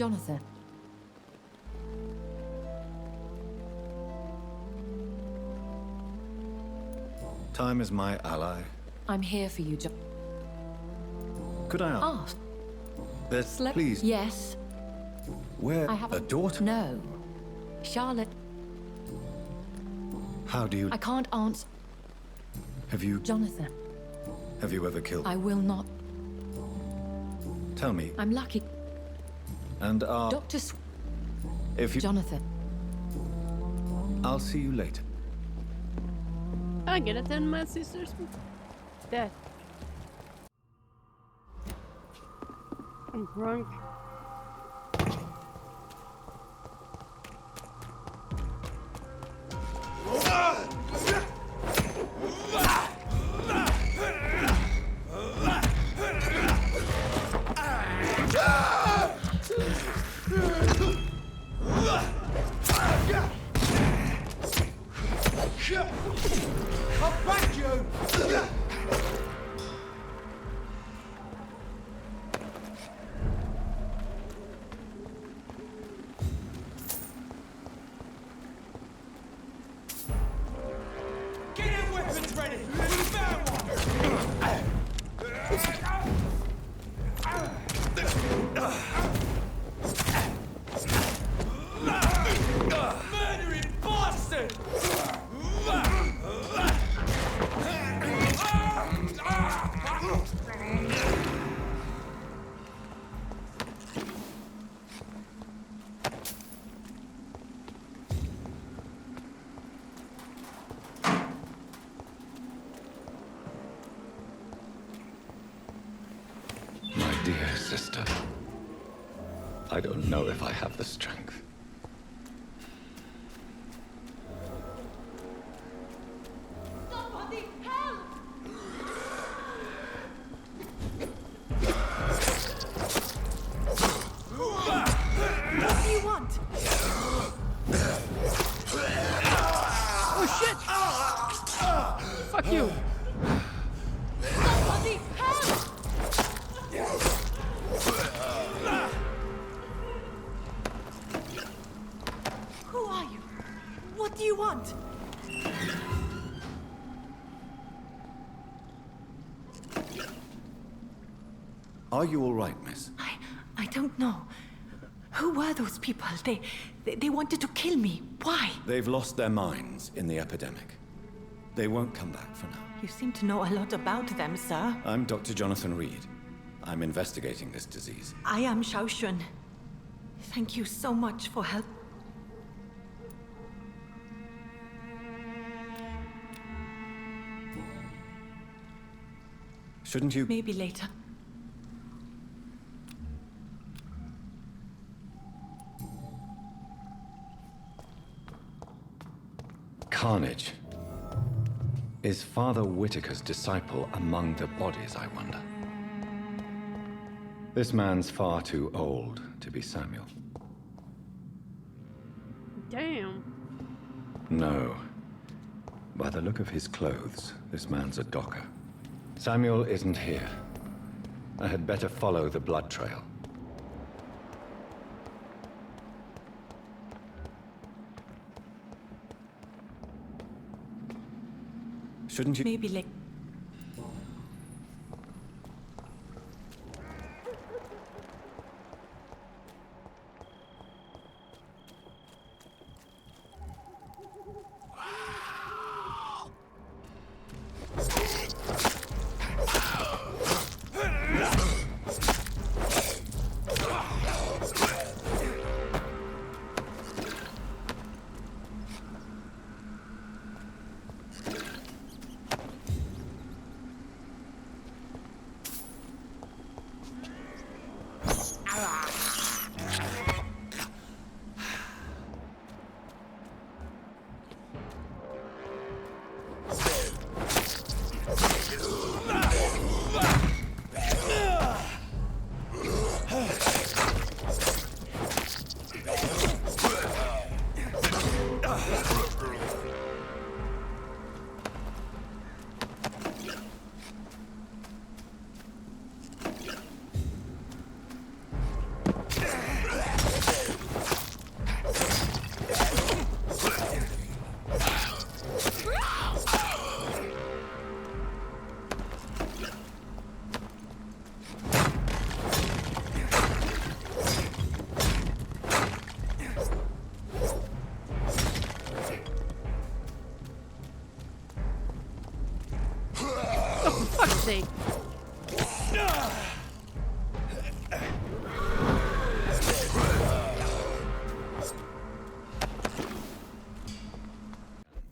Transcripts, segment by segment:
Jonathan. Time is my ally. I'm here for you, Could I ask? Please. Yes. Where? I have a daughter? No. Charlotte, How do you... I can't answer. Have you... Jonathan, Have you ever killed... I will not. Tell me. I'm lucky. And Dr. if you... Jonathan. I'll see you later. I get it then, my sister's dead. I'm drunk. I'll back you! Get your weapons ready! We found one! Murdering bastard! My dear sister. I don't know if I have the strength. Somebody help! What do you want? Oh shit! Fuck you! Somebody help! Who are you? What do you want? Are you all right, miss? I don't know. Who were those people? They wanted to kill me. Why? They've lost their minds in the epidemic. They won't come back for now. You seem to know a lot about them, sir. I'm Dr. Jonathan Reed. I'm investigating this disease. I am Xiaoxun. Thank you so much for help. Shouldn't you... Maybe later. Carnage. Is Father Whitaker's disciple among the bodies, I wonder? This man's far too old to be Samuel. Damn. No. By the look of his clothes, this man's a docker. Samuel isn't here. I had better follow the blood trail. Shouldn't you... Maybe later. sake.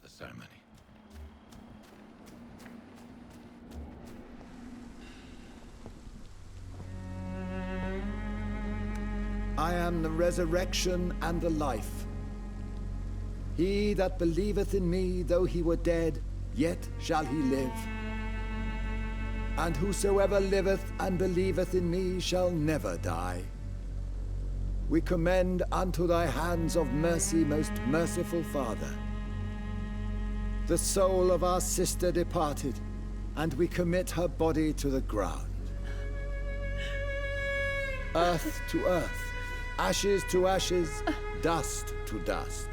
The ceremony. I am the resurrection and the life. He that believeth in me, though he were dead, yet shall he live. And whosoever liveth and believeth in me shall never die. We commend unto thy hands of mercy, most merciful Father, the soul of our sister departed, and we commit her body to the ground. Earth to earth, ashes to ashes, dust to dust.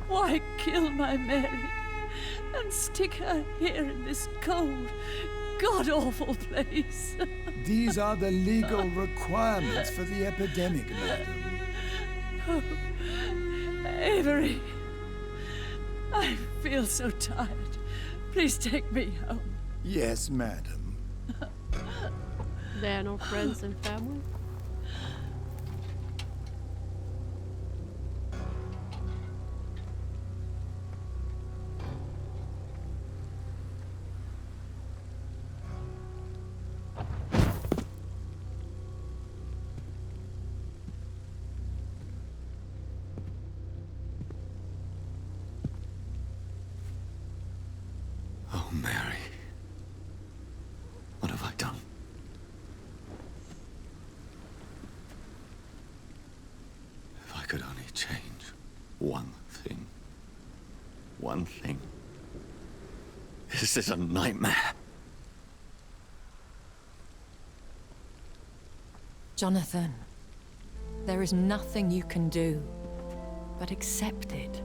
Why kill my Mary and stick her here in this cold, god-awful place? These are the legal requirements for the epidemic, madam. Oh, Avery, I feel so tired. Please take me home. Yes, madam. There are no friends and family. Oh, Mary. What have I done? If I could only change one thing. One thing. This is a nightmare. Jonathan, there is nothing you can do but accept it.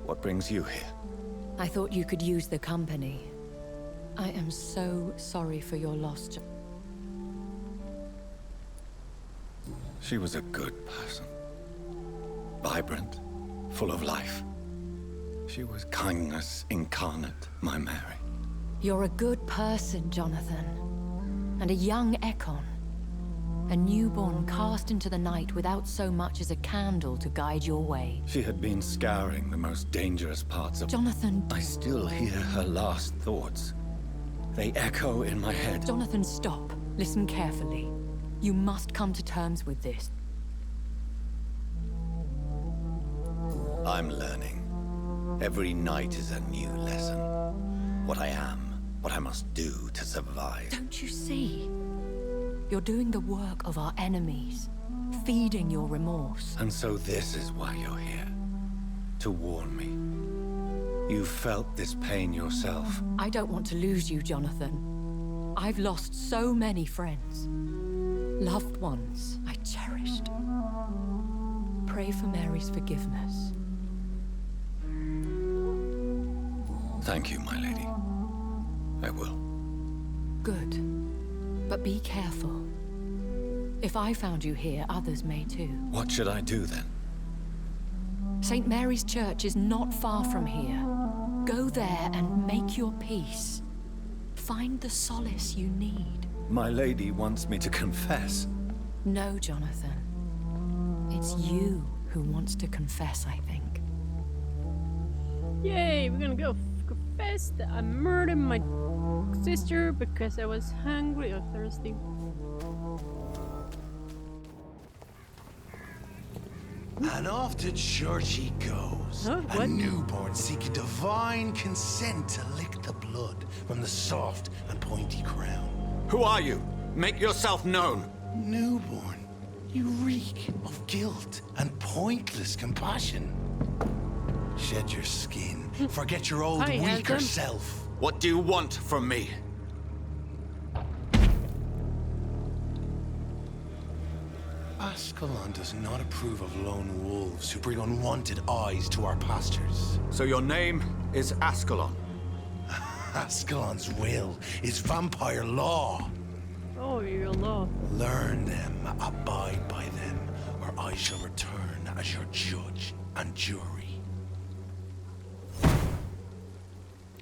What brings you here? I thought you could use the company. I am so sorry for your loss, She was a good person. Vibrant, full of life. She was kindness incarnate, my Mary. You're a good person, Jonathan. And a young Ekon. A newborn cast into the night without so much as a candle to guide your way. She had been scouring the most dangerous parts of... Jonathan... I still hear her last thoughts. They echo in my head. Jonathan, stop. Listen carefully. You must come to terms with this. I'm learning. Every night is a new lesson. What I am, what I must do to survive. Don't you see? You're doing the work of our enemies, feeding your remorse. And so this is why you're here. To warn me. You felt this pain yourself. I don't want to lose you, Jonathan. I've lost so many friends. Loved ones I cherished. Pray for Mary's forgiveness. Thank you, my lady. I will. Good. But be careful. If I found you here, others may too. What should I do then? St. Mary's Church is not far from here. Go there and make your peace. Find the solace you need. My lady wants me to confess. No, Jonathan. It's you who wants to confess, I think. Yay, we're gonna go confess that I murdered my sister because I was hungry or thirsty. And off to church he goes. Huh? A What? newborn seeking divine consent to lick the blood from the soft and pointy crown. Who are you? Make yourself known. Newborn, you reek of guilt and pointless compassion. Shed your skin. Forget your old Hi, weaker handsome. self. What do you want from me? Ascalon does not approve of lone wolves who bring unwanted eyes to our pastures. So your name is Ascalon? Ascalon's will is vampire law. Oh, your law. Learn them, abide by them, or I shall return as your judge and jury.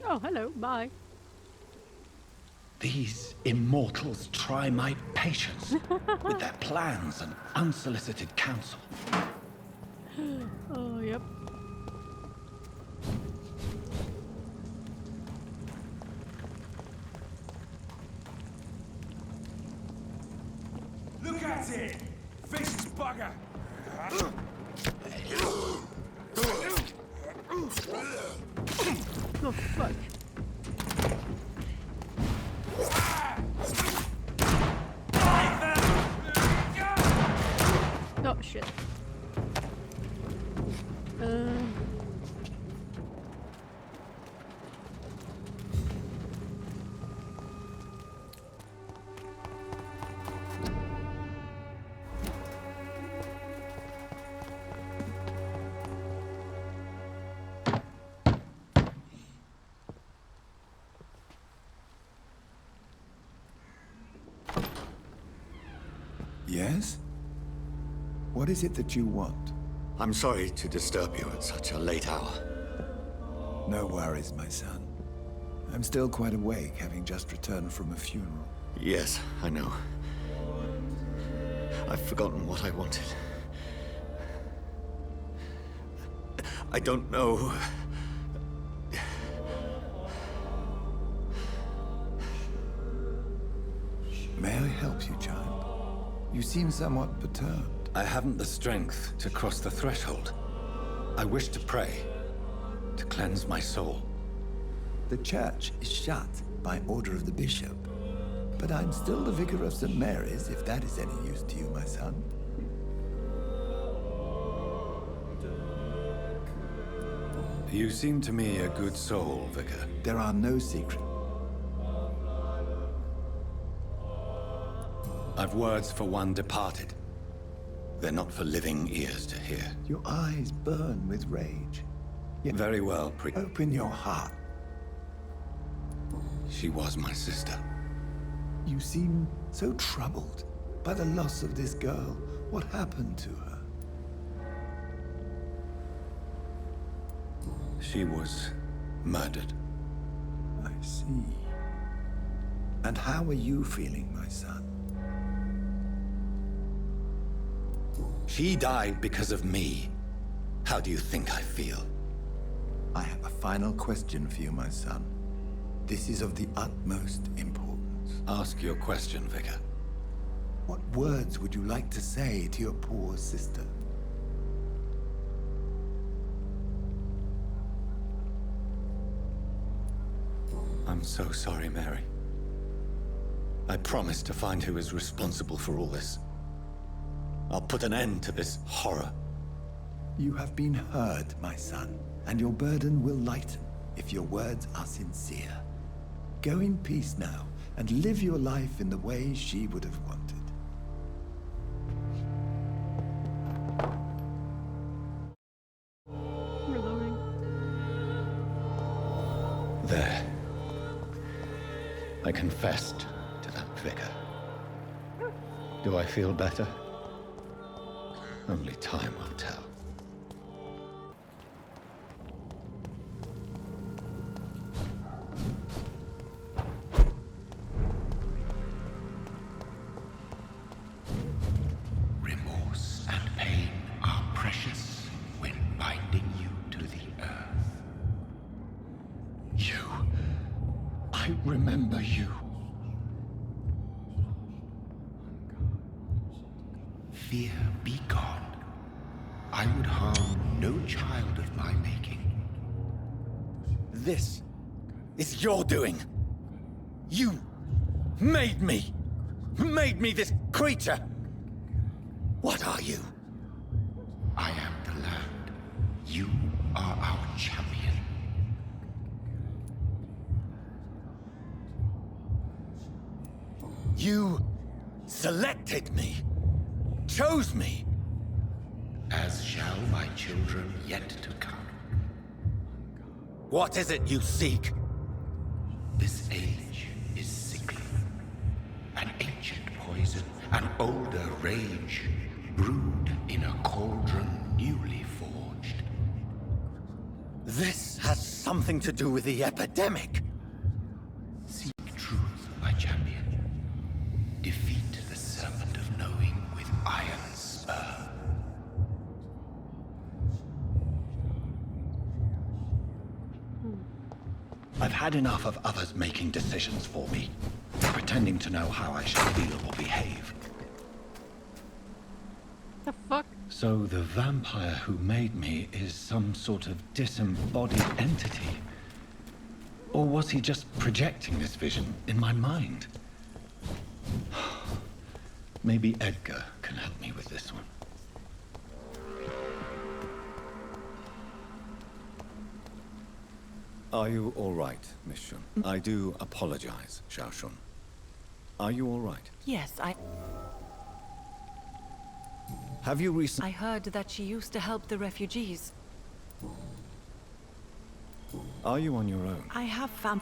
Oh, hello. Bye. These immortals try my patience with their plans and unsolicited counsel. Oh, yep. Look at it! Vicious bugger! Oh, fuck. Oh, shit. Yes? What is it that you want? I'm sorry to disturb you at such a late hour. No worries, my son. I'm still quite awake, having just returned from a funeral. Yes, I know. I've forgotten what I wanted. I don't know. May I help you, child? You seem somewhat perturbed. I haven't the strength to cross the threshold. I wish to pray, to cleanse my soul. The church is shut by order of the bishop. But I'm still the vicar of St. Mary's, if that is any use to you, my son. You seem to me a good soul, Vicar. There are no secrets. I've words for one departed. They're not for living ears to hear. Your eyes burn with rage. Yet Very well, open your heart. She was my sister. You seem so troubled by the loss of this girl. What happened to her? She was murdered. I see. And how are you feeling, my son? She died because of me. How do you think I feel? I have a final question for you, my son. This is of the utmost importance. Ask your question, Vicar. What words would you like to say to your poor sister? I'm so sorry, Mary. I promise to find who is responsible for all this. I'll put an end to this horror. You have been heard, my son, and your burden will lighten if your words are sincere. Go in peace now, and live your life in the way she would have wanted. Reloading. There. I confessed to that vicar. Do I feel better? Only time will tell. Remorse and pain are precious when binding you to the earth. You. I remember you. Fear be gone. I would harm no child of my making. This is your doing. You made me. Made me this creature. What are you? I am the land. You are our champion. You selected me chose me. As shall my children yet to come. What is it you seek? This age is sickly. An ancient poison, an older rage, brewed in a cauldron newly forged. This has something to do with the epidemic. Seek truth, my champion. Defeat the serpent of knowing with iron spur. I've had enough of others making decisions for me, pretending to know how I should feel or behave. The fuck? So the vampire who made me is some sort of disembodied entity? Or was he just projecting this vision in my mind? Maybe Edgar can help me with this one. Are you all right, Miss Shun? I do apologize, Xiao Shun. Are you all right? Yes, Have you recently... I heard that she used to help the refugees. Are you on your own? I have found...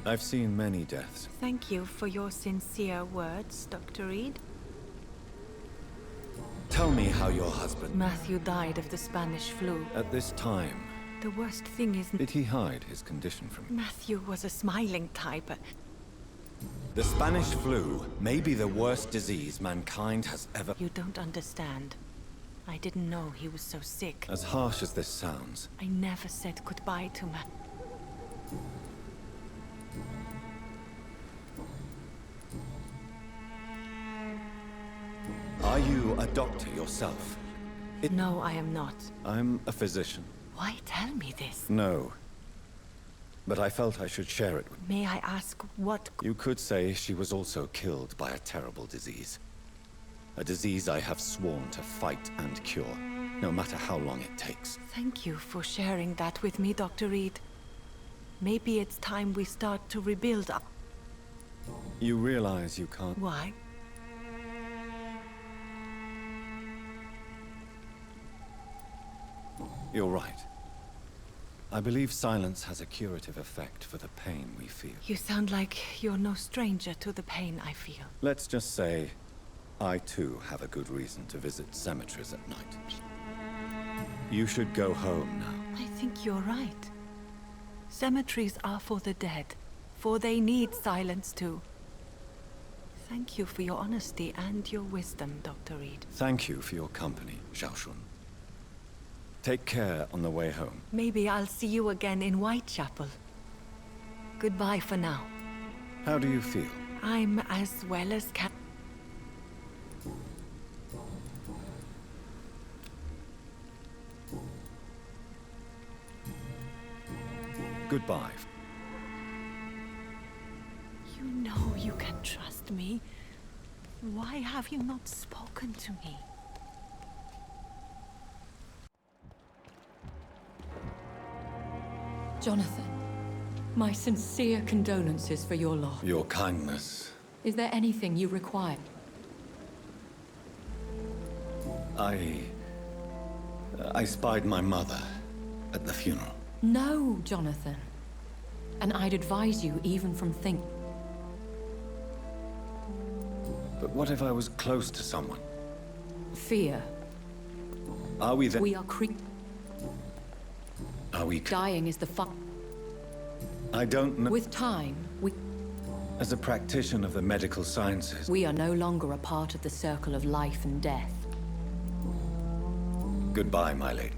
I've seen many deaths. Thank you for your sincere words, Dr. Reed. Tell me how your husband... Matthew died of the Spanish flu. At this time, The worst thing is... did he hide his condition from you? Matthew was a smiling type. The Spanish flu may be the worst disease mankind has ever... You don't understand. I didn't know he was so sick. As harsh as this sounds, I never said goodbye to Matt. are you a doctor yourself? No, I am not. I'm a physician. Why tell me this? No. But I felt I should share it with you. May I ask what... You could say she was also killed by a terrible disease. A disease I have sworn to fight and cure, no matter how long it takes. Thank you for sharing that with me, Dr. Reed. Maybe it's time we start to rebuild up. You realize you can't... Why? You're right. I believe silence has a curative effect for the pain we feel. You sound like you're no stranger to the pain I feel. Let's just say, I too have a good reason to visit cemeteries at night. You should go home now. I think you're right. Cemeteries are for the dead, for they need silence too. Thank you for your honesty and your wisdom, Dr. Reed. Thank you for your company, Xiao Shun. Take care on the way home. Maybe I'll see you again in Whitechapel. Goodbye for now. How do you feel? I'm as well as can. Goodbye. You know you can trust me. Why have you not spoken to me? Jonathan, my sincere condolences for your loss. Your kindness. Is there anything you require? I spied my mother at the funeral. No, Jonathan. And I'd advise you even from think. But what if I was close to someone? Fear. Are we there? We are Are we... dying is the fun. I don't know. With time, As a practitioner of the medical sciences... we are no longer a part of the circle of life and death. Goodbye, my lady.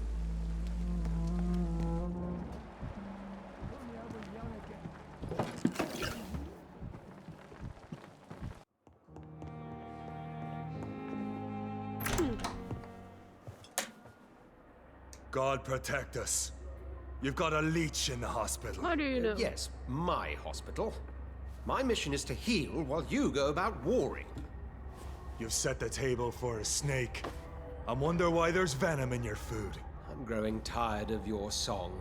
God protect us. You've got a leech in the hospital. How do you know? Yes, my hospital. My mission is to heal while you go about warring. You've set the table for a snake. I wonder why there's venom in your food. I'm growing tired of your song.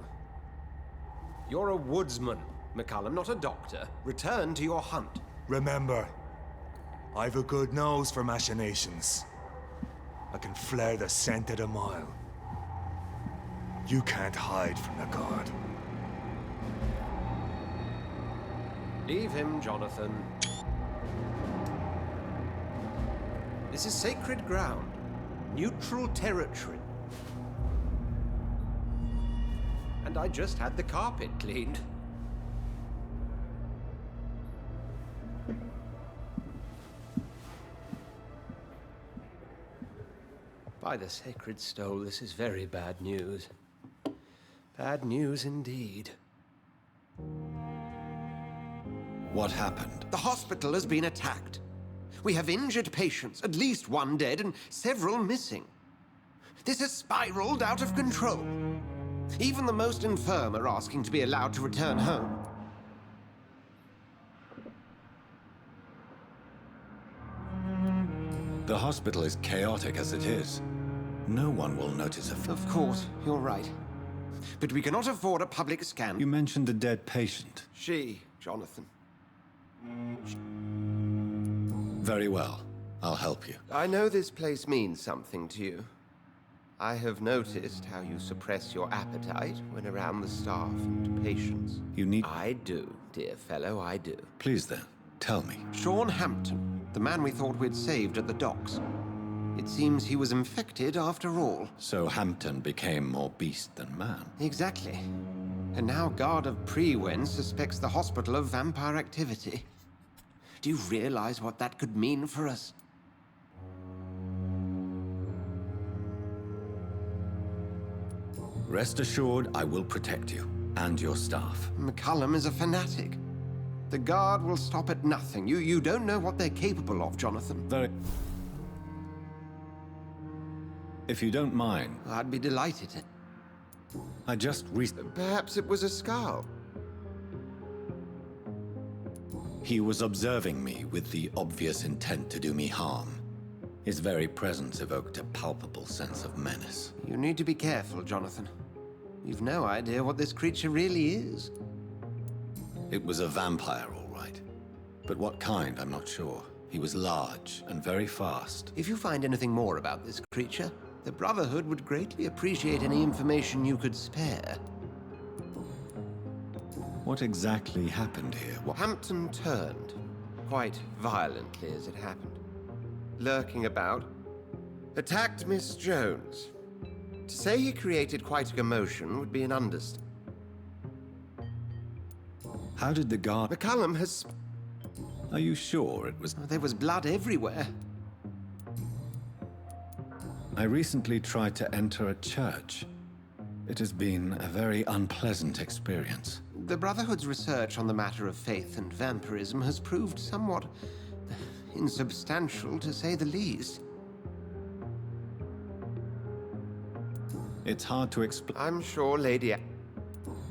You're a woodsman, McCallum, not a doctor. Return to your hunt. Remember, I've a good nose for machinations. I can flare the scent at a mile. You can't hide from the god. Leave him, Jonathan. This is sacred ground. Neutral territory. And I just had the carpet cleaned. By the sacred stole, this is very bad news. Bad news indeed. What happened? The hospital has been attacked. We have injured patients, at least one dead and several missing. This has spiraled out of control. Even the most infirm are asking to be allowed to return home. The hospital is chaotic as it is. No one will notice a... Of course, you're right. But we cannot afford a public scan. You mentioned a dead patient. She, Jonathan. Very well. I'll help you. I know this place means something to you. I have noticed how you suppress your appetite when around the staff and patients. You need... I do, dear fellow, I do. Please then, tell me. Sean Hampton, the man we thought we'd saved at the docks. It seems he was infected after all. So Hampton became more beast than man. Exactly. And now Guard of Prewen suspects the hospital of vampire activity. Do you realize what that could mean for us? Rest assured, I will protect you and your staff. McCullum is a fanatic. The Guard will stop at nothing. You don't know what they're capable of, Jonathan. Very... If you don't mind... I'd be delighted. I just Perhaps it was a scowl. He was observing me with the obvious intent to do me harm. His very presence evoked a palpable sense of menace. You need to be careful, Jonathan. You've no idea what this creature really is. It was a vampire, all right. But what kind, I'm not sure. He was large and very fast. If you find anything more about this creature, the Brotherhood would greatly appreciate any information you could spare. What exactly happened here? Hampton turned, quite violently as it happened. Lurking about, attacked Miss Jones. To say he created quite a commotion would be an understatement. How did the guard... McCullum has... Are you sure it was... There was blood everywhere. I recently tried to enter a church. It has been a very unpleasant experience. The Brotherhood's research on the matter of faith and vampirism has proved somewhat insubstantial, to say the least. It's hard to explain. I'm sure, Lady...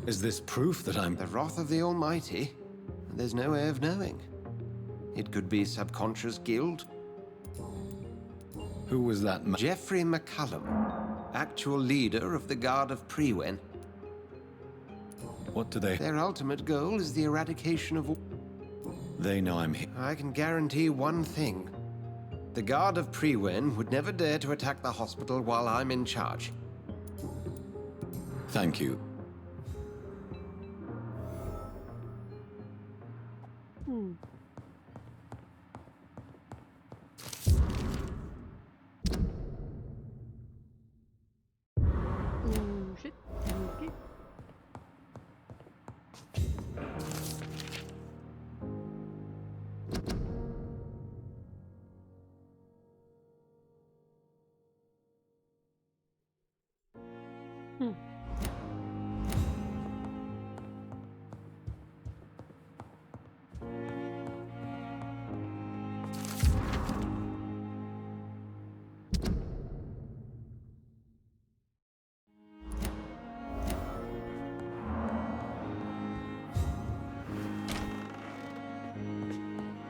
Is this proof that I'm... The wrath of the Almighty? There's no way of knowing. It could be subconscious guilt. Who was that man? Geoffrey McCullum, actual leader of the Guard of Prewen. What do they... Their ultimate goal is the eradication of... They know I'm here. I can guarantee one thing. The Guard of Prewen would never dare to attack the hospital while I'm in charge. Thank you. Oh, shit. Okay.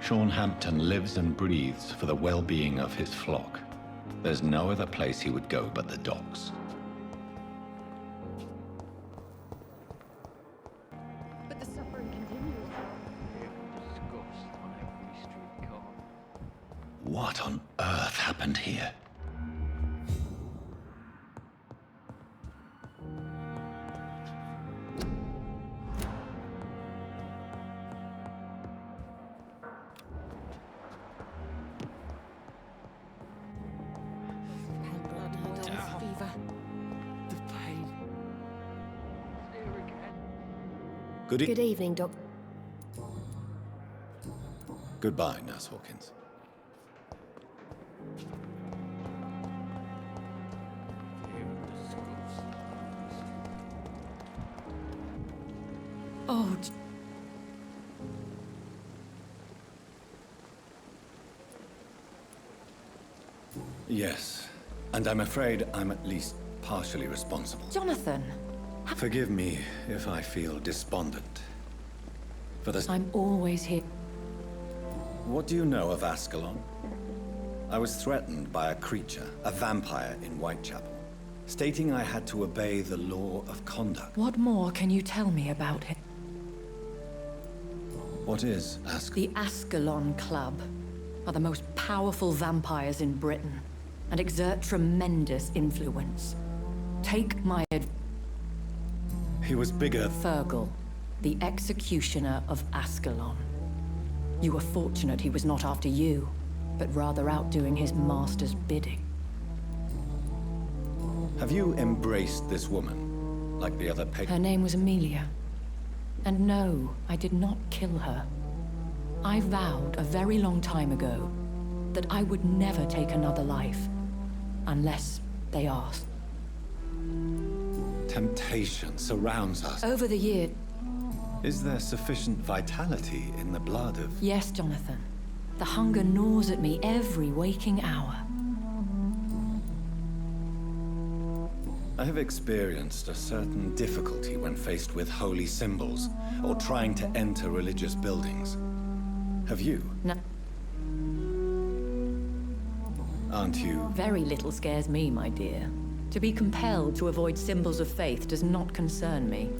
Sean Hampton lives and breathes for the well-being of his flock. There's no other place he would go but the docks. But the suffering continues. Discussed on every street corner. What on earth happened here? Fever. The pain. Good evening, Doc. Goodbye, Nurse Hawkins. Oh, Yes, and I'm afraid I'm at least partially responsible. Jonathan. Forgive me if I feel despondent. For the... I'm always here. What do you know of Ascalon? I was threatened by a creature, a vampire in Whitechapel, stating I had to obey the law of conduct. What more can you tell me about him? What is Ascalon? The Ascalon Club are the most powerful vampires in Britain and exert tremendous influence. Take my advice. He was bigger. Fergal, the executioner of Ascalon. You were fortunate he was not after you, but rather out doing his master's bidding. Have you embraced this woman, like the other Her name was Amelia. And no, I did not kill her. I vowed a very long time ago that I would never take another life, unless they asked. Temptation surrounds us. Over the year... Is there sufficient vitality in the blood of... Yes, Jonathan. The hunger gnaws at me every waking hour. I have experienced a certain difficulty when faced with holy symbols, or trying to enter religious buildings. Have you? No. Aren't you? Very little scares me, my dear. To be compelled to avoid symbols of faith does not concern me.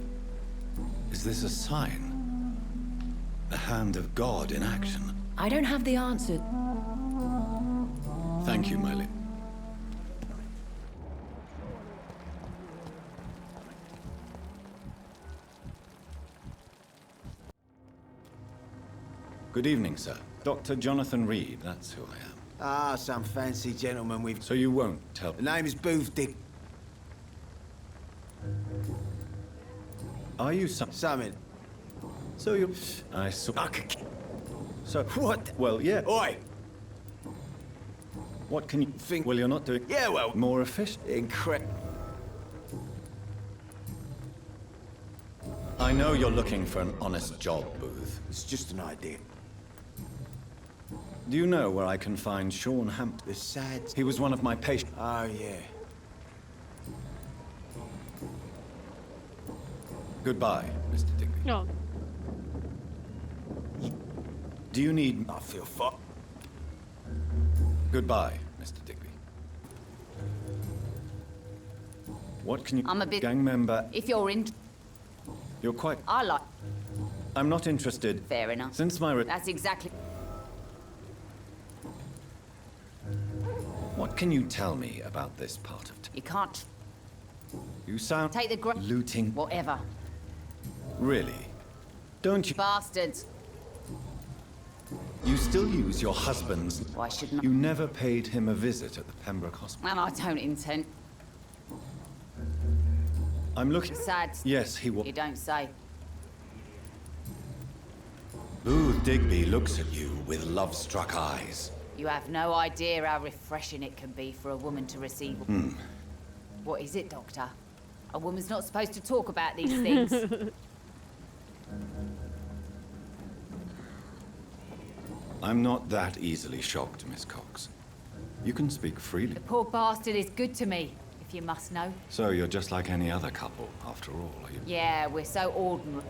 Is this a sign? The hand of God in action? I don't have the answer. Thank you, my lady. Good evening, sir. Dr. Jonathan Reed, that's who I am. Ah, some fancy gentleman we've... So you won't tell... The name is Booth Dick. Are you some... Summit. So you... I saw... So... What? Well, yeah. Oi! What can you... Think... Well, you're not doing... Yeah, well... More efficient? Incredible. I know you're looking for an honest job, Booth. It's just an idea. Do you know where I can find Sean Hampton? The sad... He was one of my patients. Oh, yeah. Goodbye, Mr. Digby. No. Do you need... I feel fucked. Goodbye, Mr. Digby. What can you... I'm a bit... Gang member... If you're in... You're quite... I like... I'm not interested... Fair enough. Since my... That's exactly... What can you tell me about this part of... You can't... You sound... Take the Looting... Whatever. Really? Don't you... Bastards. You still use your husband's... Why shouldn't I? You never paid him a visit at the Pembroke Hospital. And I don't intend... I'm looking... Sad. Yes, he will... You don't say. Booth Digby looks at you with love-struck eyes. You have no idea how refreshing it can be for a woman to receive... What is it, Doctor? A woman's not supposed to talk about these things. I'm not that easily shocked, Miss Cox. You can speak freely. The poor bastard is good to me, if you must know. So you're just like any other couple, after all, are you? Yeah, we're so ordinary.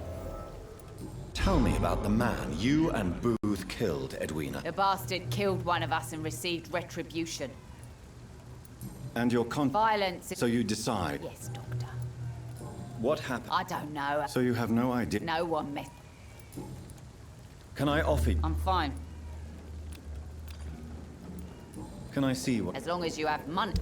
Tell me about the man you and Booth killed, Edwina. The bastard killed one of us and received retribution. And your Violence... So you decide... Yes, Doctor. What happened? I don't know. So you have no idea... No one met... Can I offer you... I'm fine. Can I see what... As long as you have money.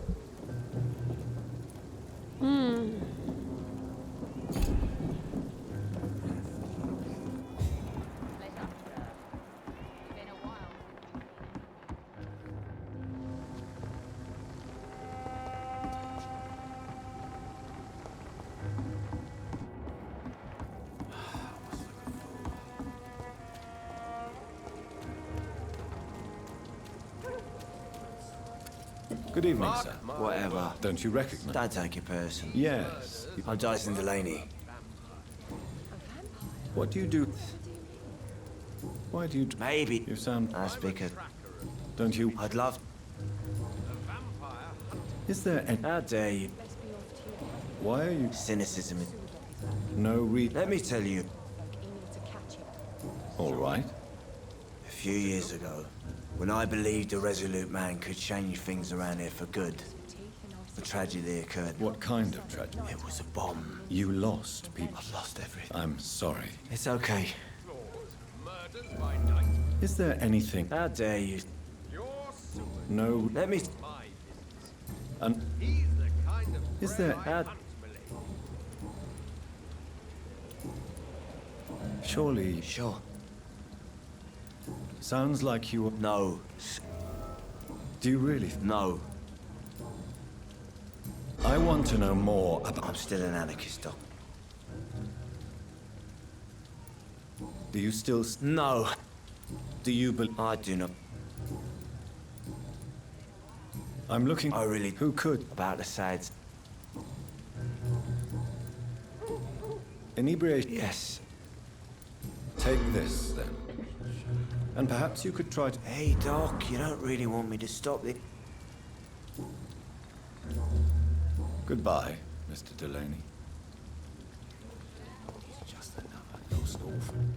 Good evening, sir. Whatever. Don't you recognize... Don't take it personal. Yes. I'm Dyson Delaney. What do you do? Why do you... Maybe. You sound... I speak a... Don't you... I'd love... Is there any... How dare you? Why are you... Cynicism. No Let me tell you. All right. A few years ago, when I believed a resolute man could change things around here for good, a tragedy occurred. What kind of tragedy? It was a bomb. You lost people. I've lost everything. I'm sorry. It's okay. Is there anything... How dare you? No... Let me... And... Is there... Surely... Sure. Sounds like you... No. Do you really... No. I want to know more about... I'm still an anarchist, Doc. Do you still... No. Do you believe... I do not. I'm looking... I really... Who could? About the sides. Inebriation... Yes. Take this, then. And perhaps you could try to... Hey, Doc, you don't really want me to stop this. Goodbye, Mr. Delaney. He's just another lost orphan.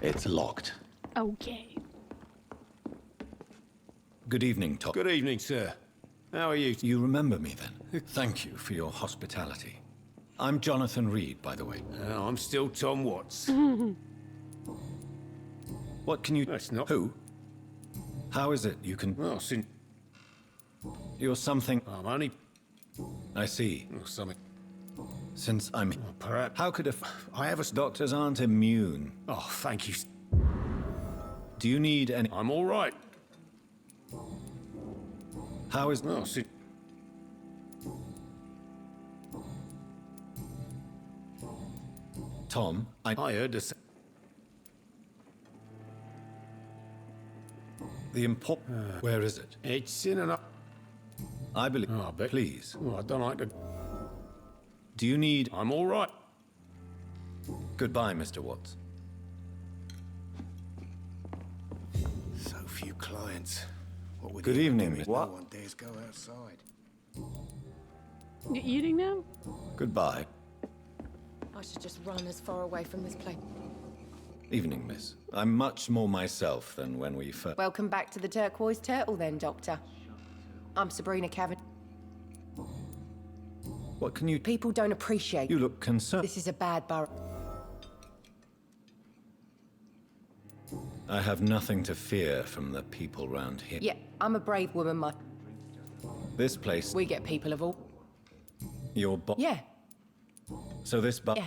It's locked. Okay. Good evening, Tom. Good evening, sir. How are you? You remember me, then? Thank you for your hospitality. I'm Jonathan Reed, by the way. I'm still Tom Watts. What can you... That's not... Who? How is it you can... Well, since... You're something... I'm only... I see. Or something. Since I'm... Well, perhaps... How could I have a... Doctors aren't immune. Oh, thank you. Do you need any... I'm all right. How is... Well, since... Tom, I heard this... The import... Where is it? It's in an... I believe... Oh, I bet... Please. Well, I don't like to... Do you need... I'm all right. Goodbye, Mr. Watts. So few clients. What would Good evening, Mr. What? No one dares go outside. You eating now? Goodbye. I should just run as far away from this place. Evening, miss. I'm much more myself than when we first... Welcome back to the Turquoise Turtle then, Doctor. I'm Sabrina Cavan. What can you... People don't appreciate... You look concerned. This is a bad borough. I have nothing to fear from the people round here. Yeah, I'm a brave woman, This place... We get people of all... Your bo... Yeah. So this bar... Yeah.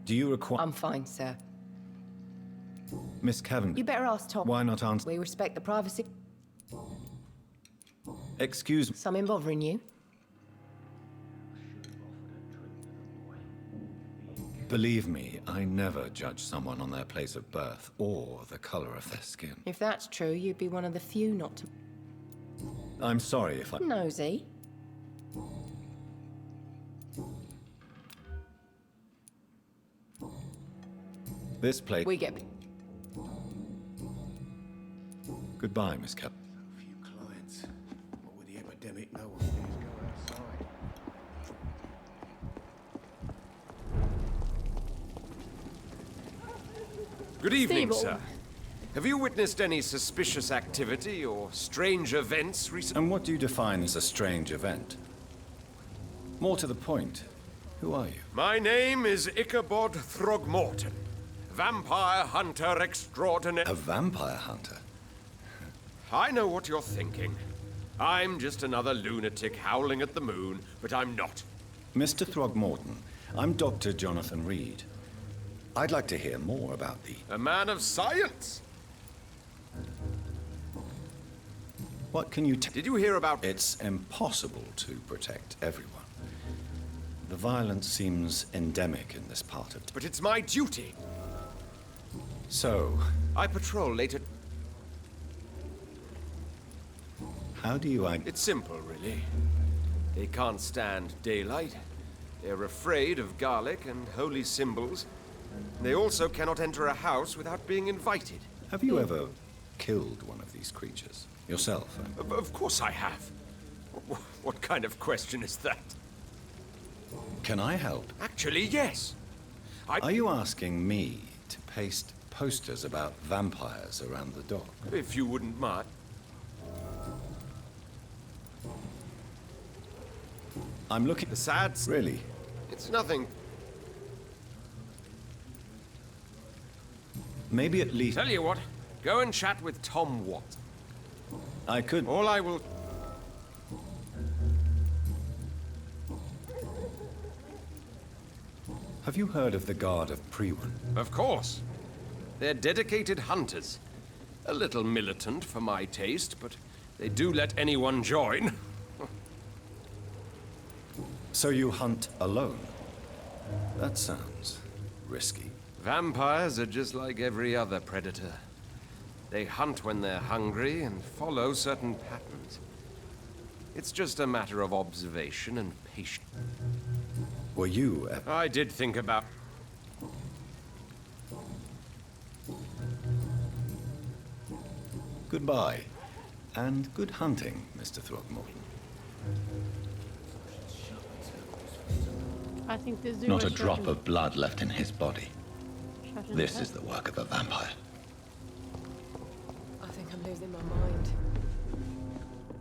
Do you require... I'm fine, sir. Miss Cavan... You better ask Tom. Why not answer... We respect the privacy... Excuse me. Something bothering you? Believe me, I never judge someone on their place of birth or the color of their skin. If that's true, you'd be one of the few not to... I'm sorry if I... Nosy. This place... We get... Goodbye, Miss Cavan. So few clients. What with the epidemic, no one dares go outside. Good evening, Stable. sir. Have you witnessed any suspicious activity or strange events recently? And what do you define as a strange event? More to the point, who are you? My name is Ichabod Throgmorton, vampire hunter extraordinaire. A vampire hunter? I know what you're thinking. I'm just another lunatic howling at the moon, but I'm not. Mr. Throgmorton, I'm Dr. Jonathan Reed. I'd like to hear more about the... A man of science! What can you Did you hear about... It's impossible to protect everyone. The violence seems endemic in this part of... But it's my duty. So... I patrol later... How do you... It's simple, really. They can't stand daylight. They're afraid of garlic and holy symbols. They also cannot enter a house without being invited. Have you ever killed one of these creatures? Yourself? Of course I have. What kind of question is that? Can I help? Actually, yes. Are you asking me to paste posters about vampires around the dock? If you wouldn't mind. I'm looking... The sad... Really? It's nothing. Maybe at least... Tell you what, go and chat with Tom Watt. I could... All I will... Have you heard of the Guard of Prewan? Of course. They're dedicated hunters. A little militant for my taste, but they do let anyone join. So you hunt alone? That sounds risky. Vampires are just like every other predator. They hunt when they're hungry and follow certain patterns. It's just a matter of observation and patience. Were you ever... I did think about... Goodbye. And good hunting, Mr. Throgmorton. I think this dude Not a was drop shot of blood left in his body. in This the is the work of a vampire. I think I'm losing my mind.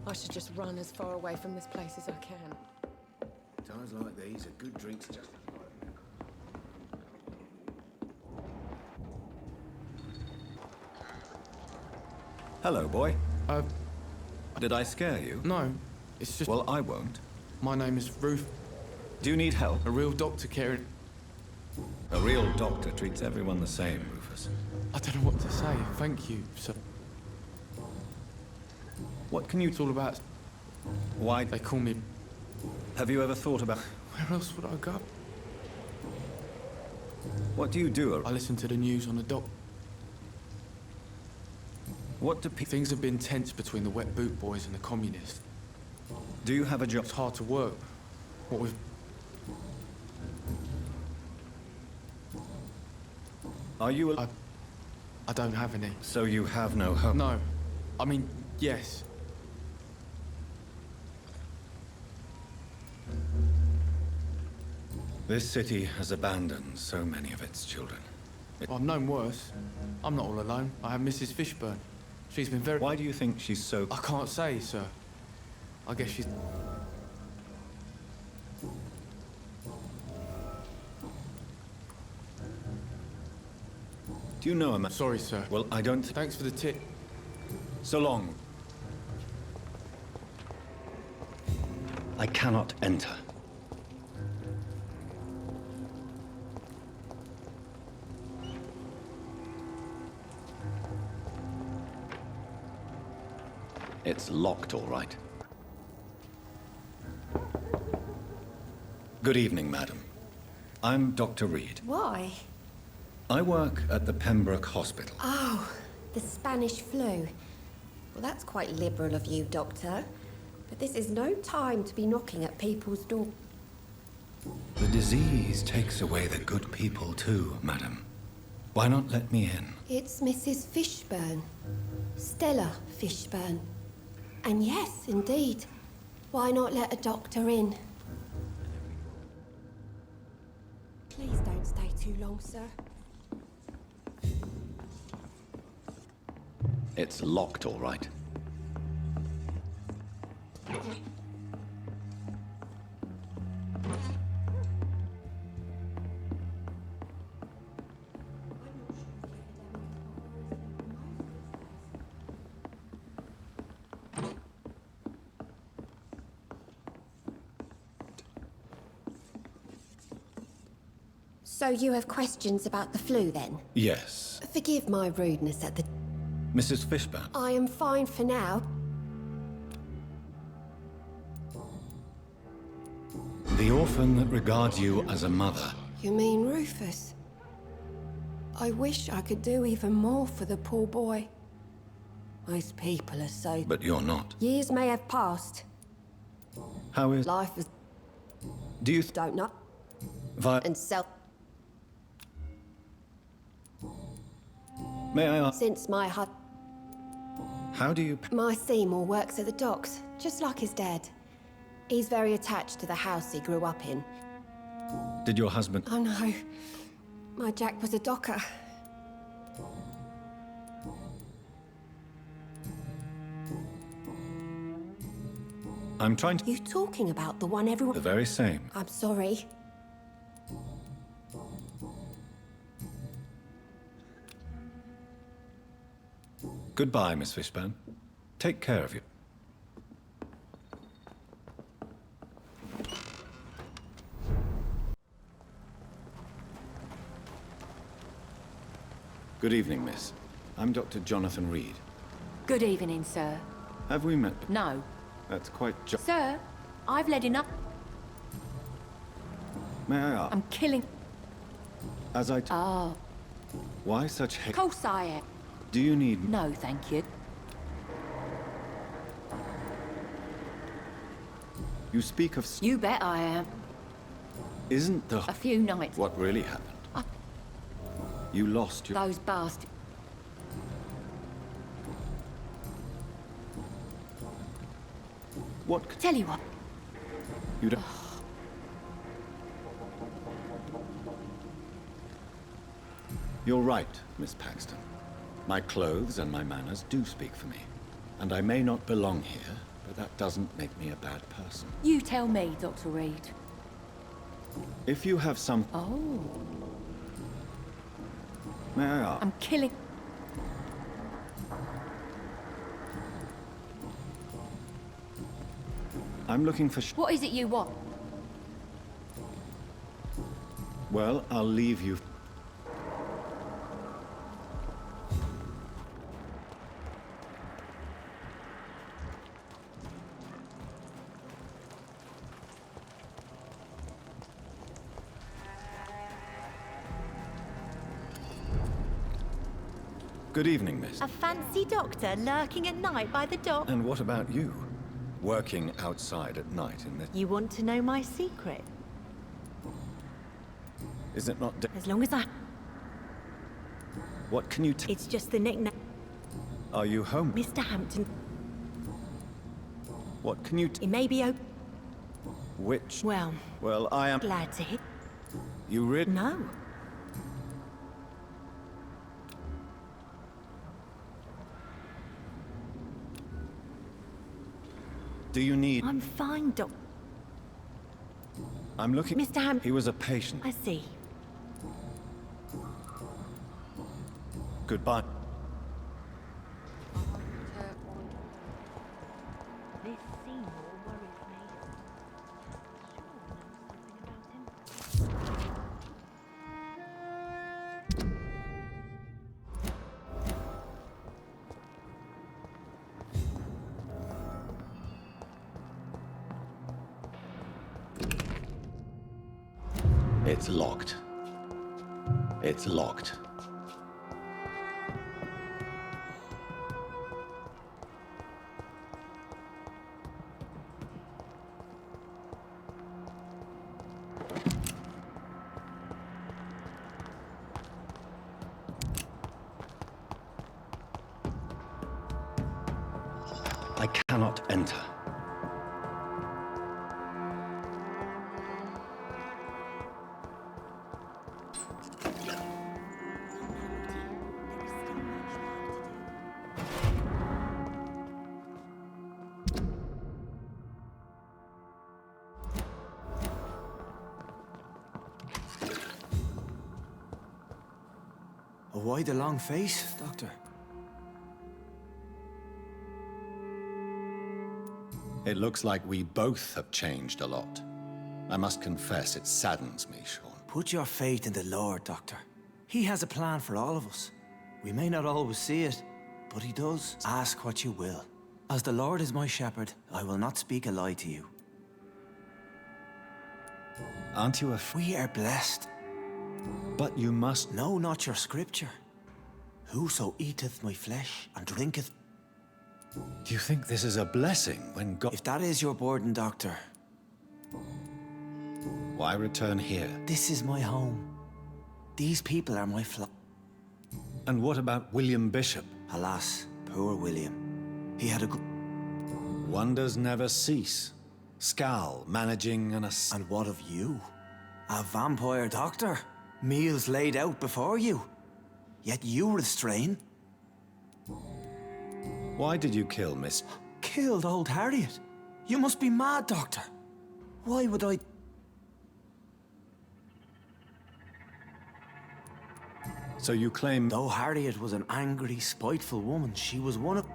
I should just run as far away from this place as I can. Times like these, a good drink's just... Hello, boy. Did I scare you? No, it's just... Well, I won't. My name is Ruth. Do you need help? A real doctor caring... A real doctor treats everyone the same, Rufus. I don't know what to say. Thank you, sir. What can you... It's all about... Why... They call me... Have you ever thought about... Where else would I go? What do you do? I listen to the news on the dock. What do Things have been tense between the wet boot boys and the communists. Do you have a job? It's hard to work. What with... Are you I don't have any. So you have no hope? No. I mean, yes. This city has abandoned so many of its children. Well, I've known worse. I'm not all alone. I have Mrs. Fishburne. She's been very... Why do you think she's so... I can't say, sir. I guess she's... Do you know a man? Sorry, sir. Well, I don't... Thanks for the tip. So long. I cannot enter. It's locked, all right. Good evening, madam. I'm Dr. Reed. Why? I work at the Pembroke Hospital. Oh, the Spanish flu. Well, that's quite liberal of you, Doctor. But this is no time to be knocking at people's door. The disease takes away the good people too, madam. Why not let me in? It's Mrs. Fishburne. Stella Fishburne. And yes, indeed. Why not let a doctor in? Please don't stay too long, sir. It's locked, all right. So you have questions about the flu, then? Yes. Forgive my rudeness at the... Mrs. Fishburne. I am fine for now. The orphan that regards you as a mother. You mean Rufus? I wish I could do even more for the poor boy. Most people are so... But you're not. Years may have passed. How is... Life is... Do you... Don't know. And self... May I ask... Since my How do you... My Seymour works at the docks, just like his dad. He's very attached to the house he grew up in. Did your husband... Oh no. My Jack was a docker. I'm trying to... You talking about the one everyone... The very same. I'm sorry. Goodbye, Miss Fishburne. Take care of you. Good evening, miss. I'm Dr. Jonathan Reed. Good evening, sir. Have we met? No. That's quite Sir, I've led enough. May I ask? I'm killing... As I... Oh. Why such hate? Of course I am. Do you need... No, thank you. You speak of... You bet I am. Isn't the... A few nights. What really happened? You lost your... Those bastards. What... Tell you what. You don't... You're right, Miss Paxton. My clothes and my manners do speak for me. And I may not belong here, but that doesn't make me a bad person. You tell me, Dr. Reed. If you have some... Oh. May I ask? I'm killing... I'm looking for... What is it you want? Well, I'll leave you... Good evening, miss. A fancy doctor lurking at night by the dock? And what about you? Working outside at night in the... You want to know my secret? Is it not... As long as I... What can you It's just the nickname. Are you home? Mr. Hampton. What can you... It may be open. Which... Well... Well, I am... Glad to hear. You read... No. Do you need... I'm fine, Doc. I'm looking... Mr. Hampton. He was a patient. I see. Goodbye. This Seymour worries me. It's locked. It's locked. I cannot enter. Why the long face, Doctor? It looks like we both have changed a lot. I must confess, it saddens me, Sean. Put your faith in the Lord, Doctor. He has a plan for all of us. We may not always see it, but he does. Ask what you will. As the Lord is my shepherd, I will not speak a lie to you. Aren't you We are blessed. But you must... No, not your scripture. Whoso eateth my flesh and drinketh... Do you think this is a blessing when God... If that is your burden, Doctor... Why return here? This is my home. These people are my flock. And what about William Bishop? Alas, poor William. He had a good... Wonders never cease. Scal managing an... And what of you? A vampire doctor? Meals laid out before you. Yet you restrain. Why did you kill Miss... Killed old Harriet? You must be mad, Doctor. Why would I... So you claim... Though Harriet was an angry, spiteful woman, she was one of...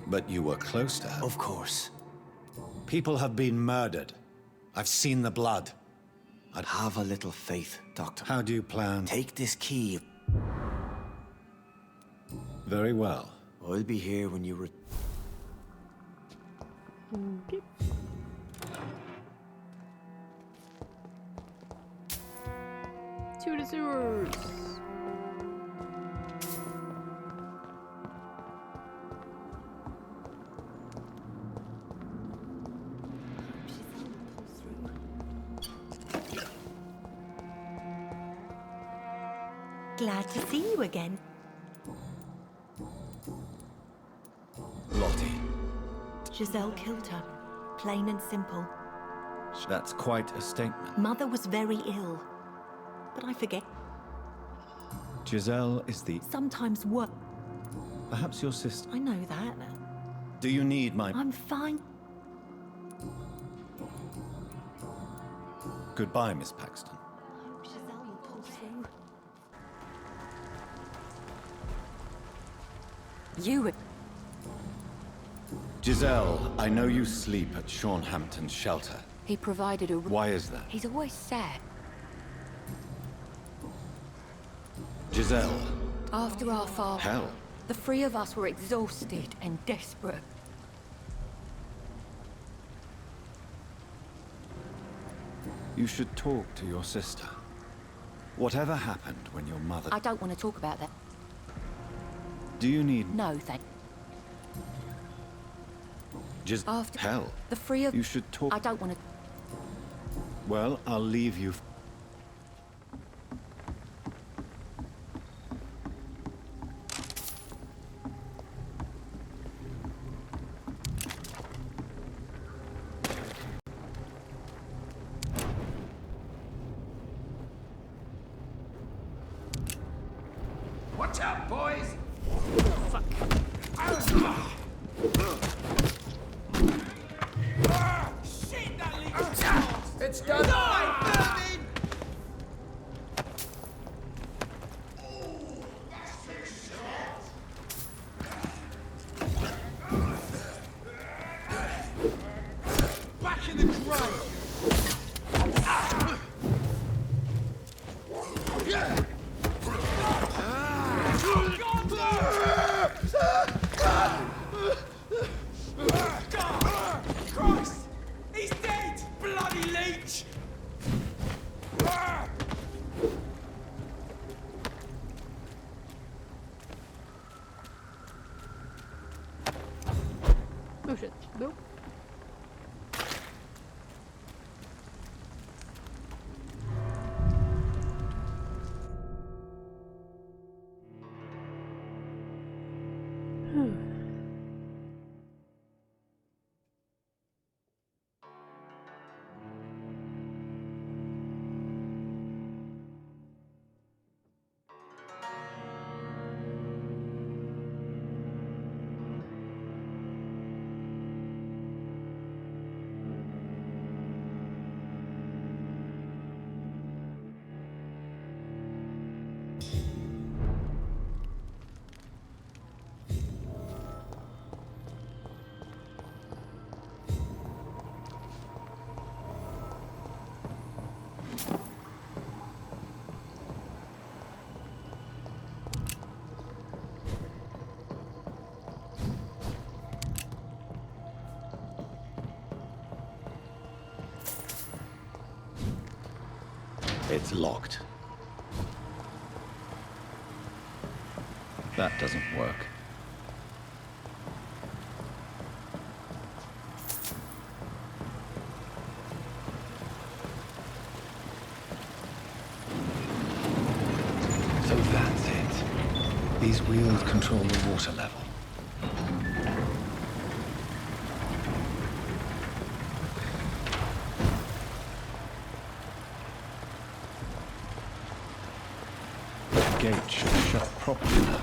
But you were close to her. Of course. People have been murdered. I've seen the blood. I'd have a little faith, Doctor. How do you plan? Take this key. Very well. I'll be here when you Okay. To the sewers. Glad to see you again. Lottie. Giselle killed her. Plain and simple. That's quite a statement. Mother was very ill. But I forget. Giselle is the... Sometimes work. Perhaps your sister... I know that. Do you need my... I'm fine. Goodbye, Miss Paxton. I hope Giselle will pull through. You... Giselle, I know you sleep at Hampton's shelter. He provided a... Why is that? He's always sad. Giselle. After our father... Hell. The three of us were exhausted and desperate. You should talk to your sister. Whatever happened when your mother... I don't want to talk about that. Do you need... No, thank... After... Hell. The three of... You should talk... I don't want to... Well, I'll leave you... Watch out, boys! Fuck. It's done! Back in the grind! Christ! He's dead! Bloody leech! Oh shit. Nope. It's locked. That doesn't work. So that's it. These wheels control the water level. The gate should shut properly now.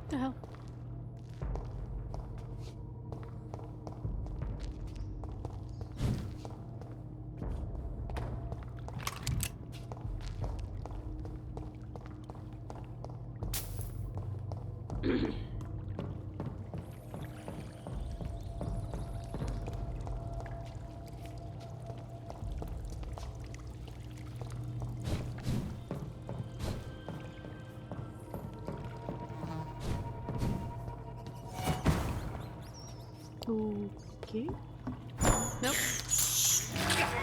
The hell? Okay. Nope.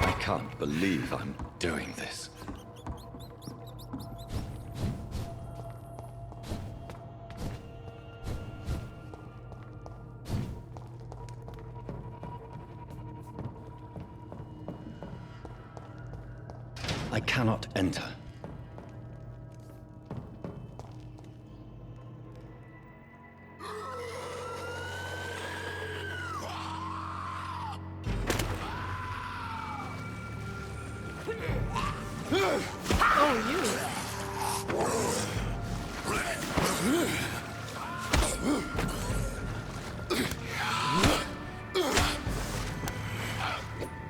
I can't believe I'm doing this. I cannot enter.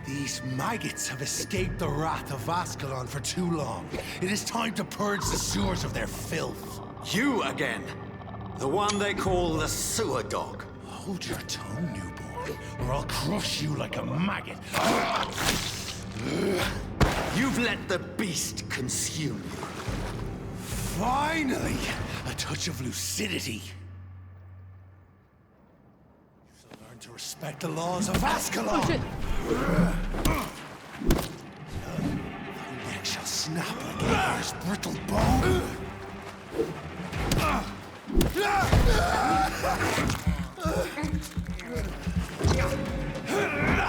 These maggots have escaped the wrath of Ascalon for too long. It is time to purge the sewers of their filth. You again! The one they call the sewer dog. Hold your tongue, newborn, or I'll crush you like a maggot. You've let the beast consume you. Finally! A touch of lucidity. So learn to respect the laws of Ascalon! Oh, shit. Thy neck shall snap like a bear's brittle bone.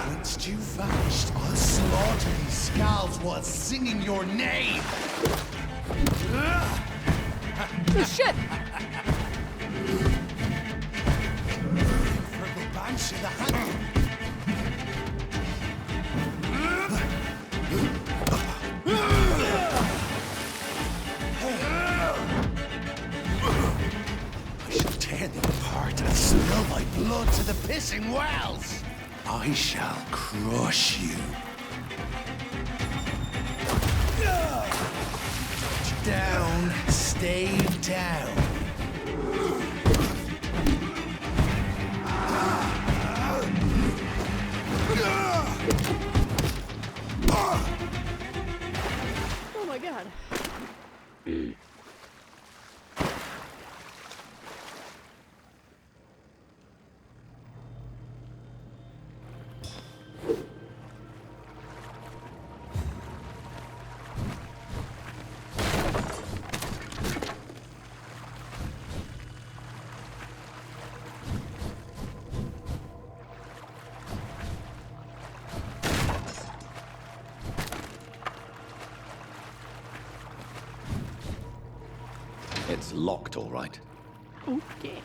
Once you've vanished, I'll slaughter these scalds while singing your name! Oh, shit! For the banshee, the hand. I shall tear them apart and spill my blood to the pissing wells! I shall crush you. Down, stay down. is locked, all right. Okay.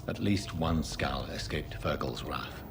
At least one Skull escaped Virgil's wrath.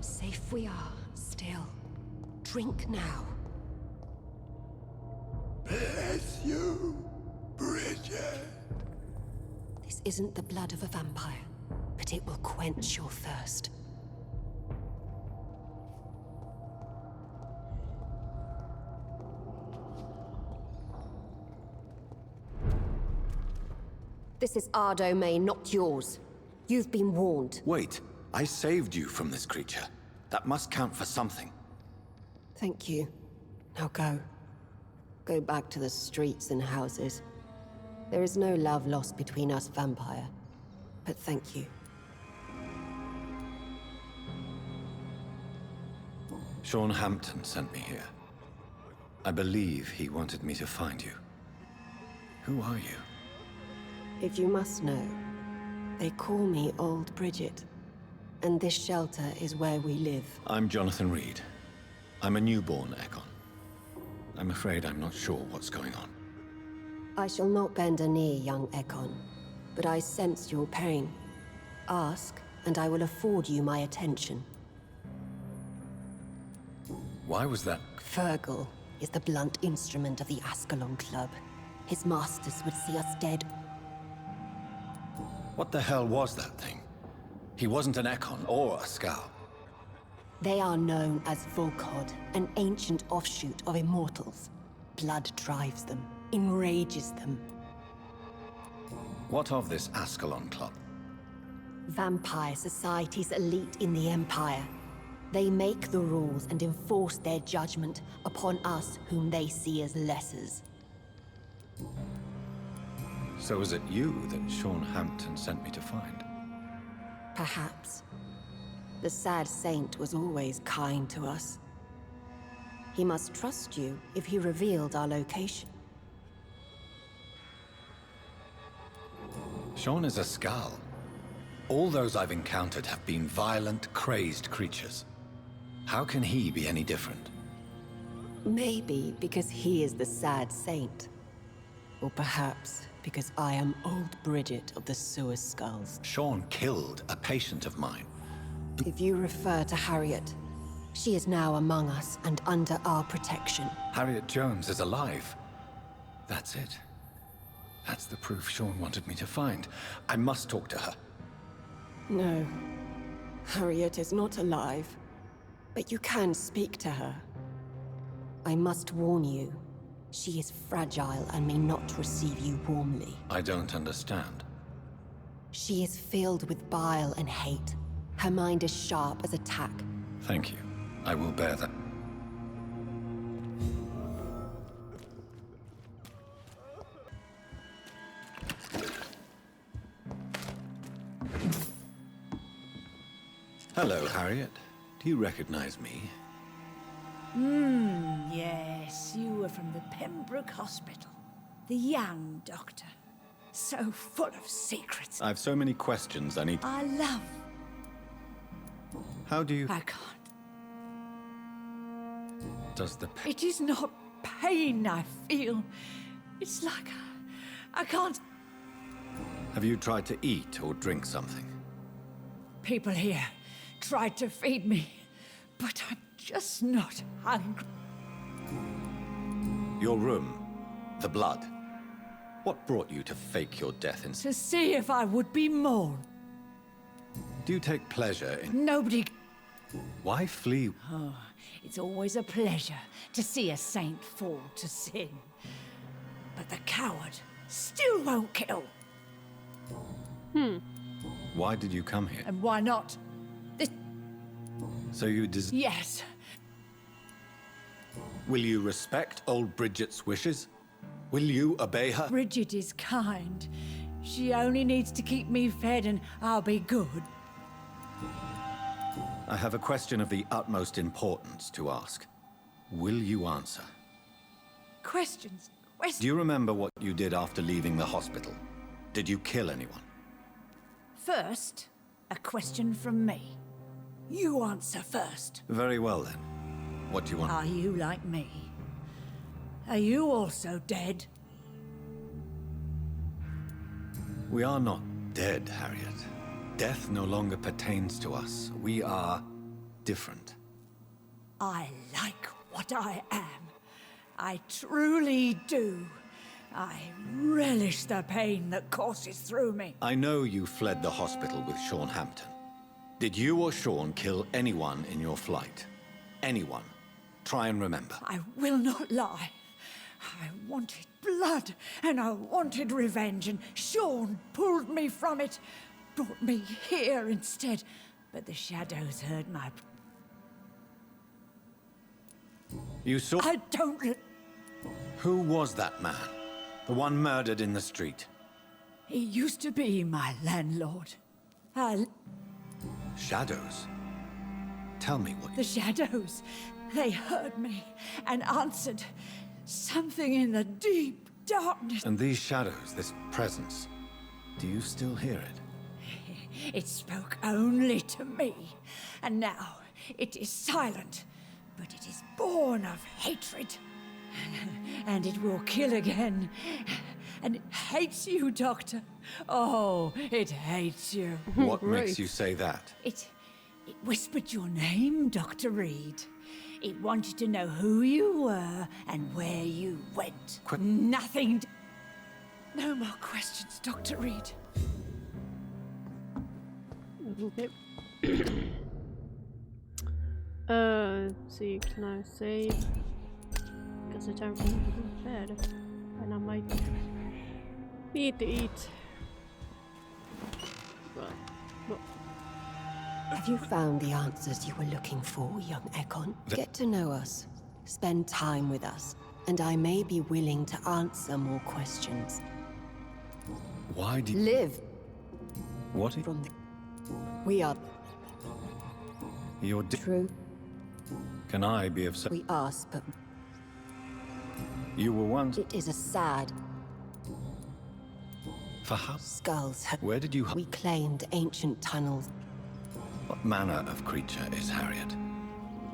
Safe we are, still. Drink now. Bless you, Bridget. This isn't the blood of a vampire, but it will quench your thirst. This is our domain, not yours. You've been warned. Wait, I saved you from this creature. That must count for something. Thank you. Now go. Go back to the streets and houses. There is no love lost between us, Vampire. But thank you. Sean Hampton sent me here. I believe he wanted me to find you. Who are you? If you must know, they call me Old Bridget. And this shelter is where we live. I'm Jonathan Reed. I'm a newborn Ekon. I'm afraid I'm not sure what's going on. I shall not bend a knee, young Ekon, but I sense your pain. Ask, and I will afford you my attention. Why was that? Virgil is the blunt instrument of the Ascalon Club. His masters would see us dead. What the hell was that thing? He wasn't an Ekon or a Skull. They are known as Volkod, an ancient offshoot of immortals. Blood drives them, enrages them. What of this Ascalon Club? Vampire society's elite in the Empire. They make the rules and enforce their judgment upon us whom they see as lessers. So was it you that Sean Hampton sent me to find? Perhaps. The sad saint was always kind to us. He must trust you if he revealed our location. Sean is a Skull. All those I've encountered have been violent, crazed creatures. How can he be any different? Maybe because he is the sad saint. Or perhaps because I am Old Bridget of the Sewer Skulls. Sean killed a patient of mine. If you refer to Harriet, she is now among us and under our protection. Harriet Jones is alive. That's it. That's the proof Sean wanted me to find. I must talk to her. No. Harriet is not alive. But you can speak to her. I must warn you. She is fragile and may not receive you warmly. I don't understand. She is filled with bile and hate. Her mind is sharp as a tack. Thank you. I will bear that. Hello, Harriet. Do you recognize me? Yes, you were from the Pembroke Hospital. The young doctor. So full of secrets. I have so many questions I need... I love... How do you... I can't. Does the... It is not pain I feel. It's like I can't... Have you tried to eat or drink something? People here tried to feed me, but I'm just not hungry. Your room. The blood. What brought you to fake your death in... To see if I would be mourned. Do you take pleasure in... Nobody... Why flee? Oh, it's always a pleasure to see a saint fall to sin. But the coward still won't kill. Why did you come here? And why not? So you Yes. Will you respect old Bridget's wishes? Will you obey her? Bridget is kind. She only needs to keep me fed and I'll be good. I have a question of the utmost importance to ask. Will you answer? Questions. Do you remember what you did after leaving the hospital? Did you kill anyone? First, a question from me. You answer first. Very well then. What do you want? Are you like me? Are you also dead? We are not dead, Harriet. Death no longer pertains to us. We are different. I like what I am. I truly do. I relish the pain that courses through me. I know you fled the hospital with Sean Hampton. Did you or Sean kill anyone in your flight? Anyone? Try and remember. I will not lie. I wanted blood, and I wanted revenge, and Sean pulled me from it, brought me here instead. But the shadows heard my... You saw... I don't... Who was that man? The one murdered in the street? He used to be my landlord. Shadows? Tell me what... The shadows. They heard me and answered. Something in the deep darkness. And these shadows, this presence, do you still hear it? It spoke only to me. And now it is silent. But it is born of hatred. And it will kill again. And it hates you, Doctor. Oh, it hates you. What makes you say that? It whispered your name, Dr. Reed. It wanted to know who you were and where you went. Nothing. No more questions, Dr. Reed. Okay. See, can I save? Because it's time for me to go to bed. And I might need to eat. Right. Well. Have you found the answers you were looking for, young Ekon? Get to know us, spend time with us, and I may be willing to answer more questions. Why did... Live! What? From the... We are... You're... True. Can I be of... We ask, but... You were once... It is a sad... For how? Skulls have... Where did you... We claimed ancient tunnels. What manner of creature is Harriet?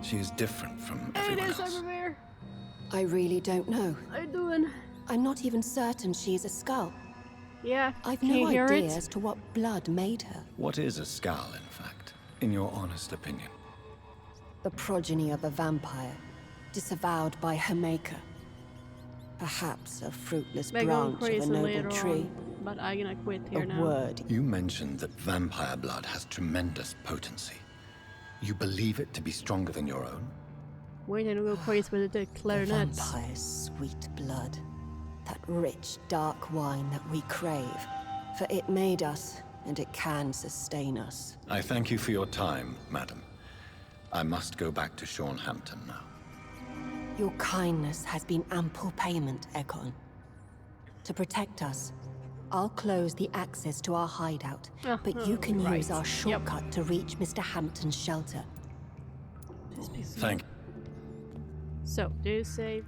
She is different from everyone else. Vampyr. I really don't know. How you doing? I'm not even certain she is a skull. Yeah, I've can no you hear idea it? as to what blood made her. What is a skull, in fact? In your honest opinion? The progeny of a vampire, disavowed by her maker. Perhaps a fruitless We're going branch of crazy a noble later tree. on, but I'm gonna quit here A now. word. You mentioned that vampire blood has tremendous potency. You believe it to be stronger than your own? We're gonna go crazy with the clarinets. The vampire's sweet blood. That rich, dark wine that we crave. For it made us, and it can sustain us. I thank you for your time, madam. I must go back to Sean Hampton now. Your kindness has been ample payment, Ekon. To protect us, I'll close the access to our hideout, but you can use our shortcut to reach Mr. Hampton's shelter. Thank you. So, do save.